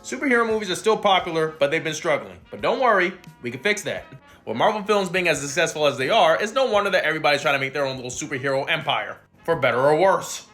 Superhero movies are still popular, but they've been struggling. But don't worry, we can fix that. With Marvel films being as successful as they are, it's no wonder that everybody's trying to make their own little superhero empire, for better or worse.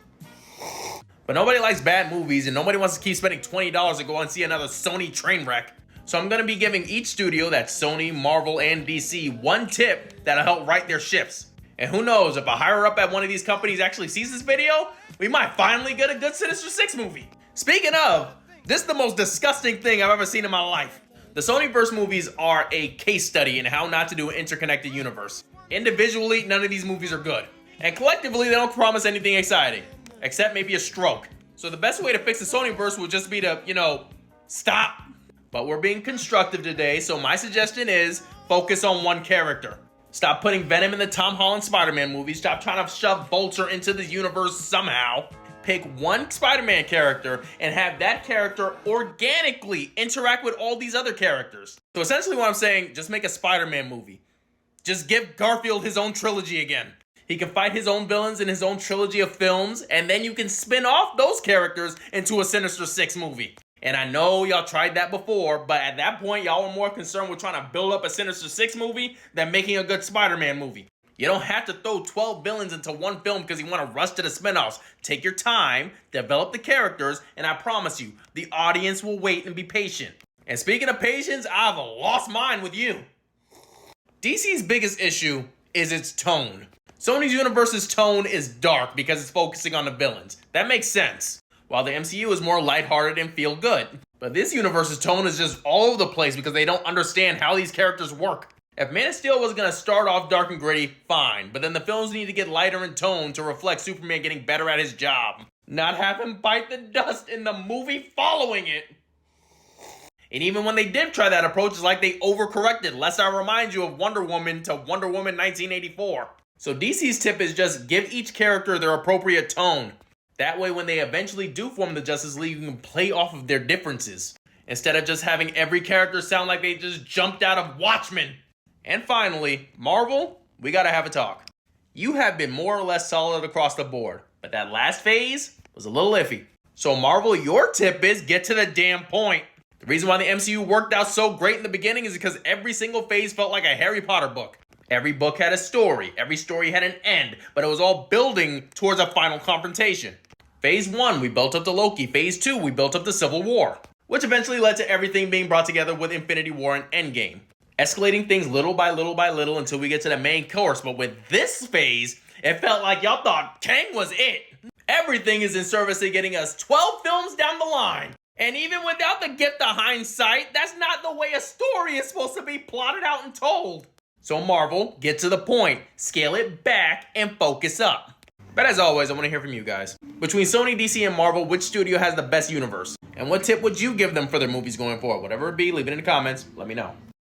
But nobody likes bad movies, and nobody wants to keep spending $20 to go and see another Sony train wreck. So I'm going to be giving each studio, that's Sony, Marvel, and DC, one tip that'll help right their ships. And who knows, if a higher up at one of these companies actually sees this video, we might finally get a good Sinister Six movie. Speaking of, this is the most disgusting thing I've ever seen in my life. The Sonyverse movies are a case study in how not to do an interconnected universe. Individually, none of these movies are good. And collectively, they don't promise anything exciting. Except maybe a stroke. So the best way to fix the Sonyverse would just be to, stop. But we're being constructive today, so my suggestion is focus on one character. Stop putting Venom in the Tom Holland Spider-Man movies. Stop trying to shove Vulture into the universe somehow. Pick one Spider-Man character and have that character organically interact with all these other characters. So essentially what I'm saying, just make a Spider-Man movie. Just give Garfield his own trilogy again. He can fight his own villains in his own trilogy of films, and then you can spin off those characters into a Sinister Six movie. And I know y'all tried that before, but at that point, y'all were more concerned with trying to build up a Sinister Six movie than making a good Spider-Man movie. You don't have to throw 12 villains into one film because you want to rush to the spinoffs. Take your time, develop the characters, and I promise you, the audience will wait and be patient. And speaking of patience, I've lost mine with you. DC's biggest issue is its tone. Sony's universe's tone is dark because it's focusing on the villains. That makes sense. While the MCU is more lighthearted and feel good. But this universe's tone is just all over the place because they don't understand how these characters work. If Man of Steel was going to start off dark and gritty, fine. But then the films need to get lighter in tone to reflect Superman getting better at his job. Not have him bite the dust in the movie following it. And even when they did try that approach, it's like they overcorrected, lest I remind you of Wonder Woman to Wonder Woman 1984. So DC's tip is just give each character their appropriate tone. That way when they eventually do form the Justice League, you can play off of their differences. Instead of just having every character sound like they just jumped out of Watchmen. And finally, Marvel, we gotta have a talk. You have been more or less solid across the board, but that last phase was a little iffy. So Marvel, your tip is get to the damn point. The reason why the MCU worked out so great in the beginning is because every single phase felt like a Harry Potter book. Every book had a story, every story had an end, but it was all building towards a final confrontation. Phase 1, we built up to Loki. Phase 2, we built up to Civil War, which eventually led to everything being brought together with Infinity War and Endgame. Escalating things little by little by little until we get to the main course. But with this phase, it felt like y'all thought Kang was it. Everything is in service of getting us 12 films down the line. And even without the gift of hindsight, that's not the way a story is supposed to be plotted out and told. So Marvel, get to the point, scale it back, and focus up. But as always, I want to hear from you guys. Between Sony, DC, and Marvel, which studio has the best universe? And what tip would you give them for their movies going forward? Whatever it be, leave it in the comments. Let me know.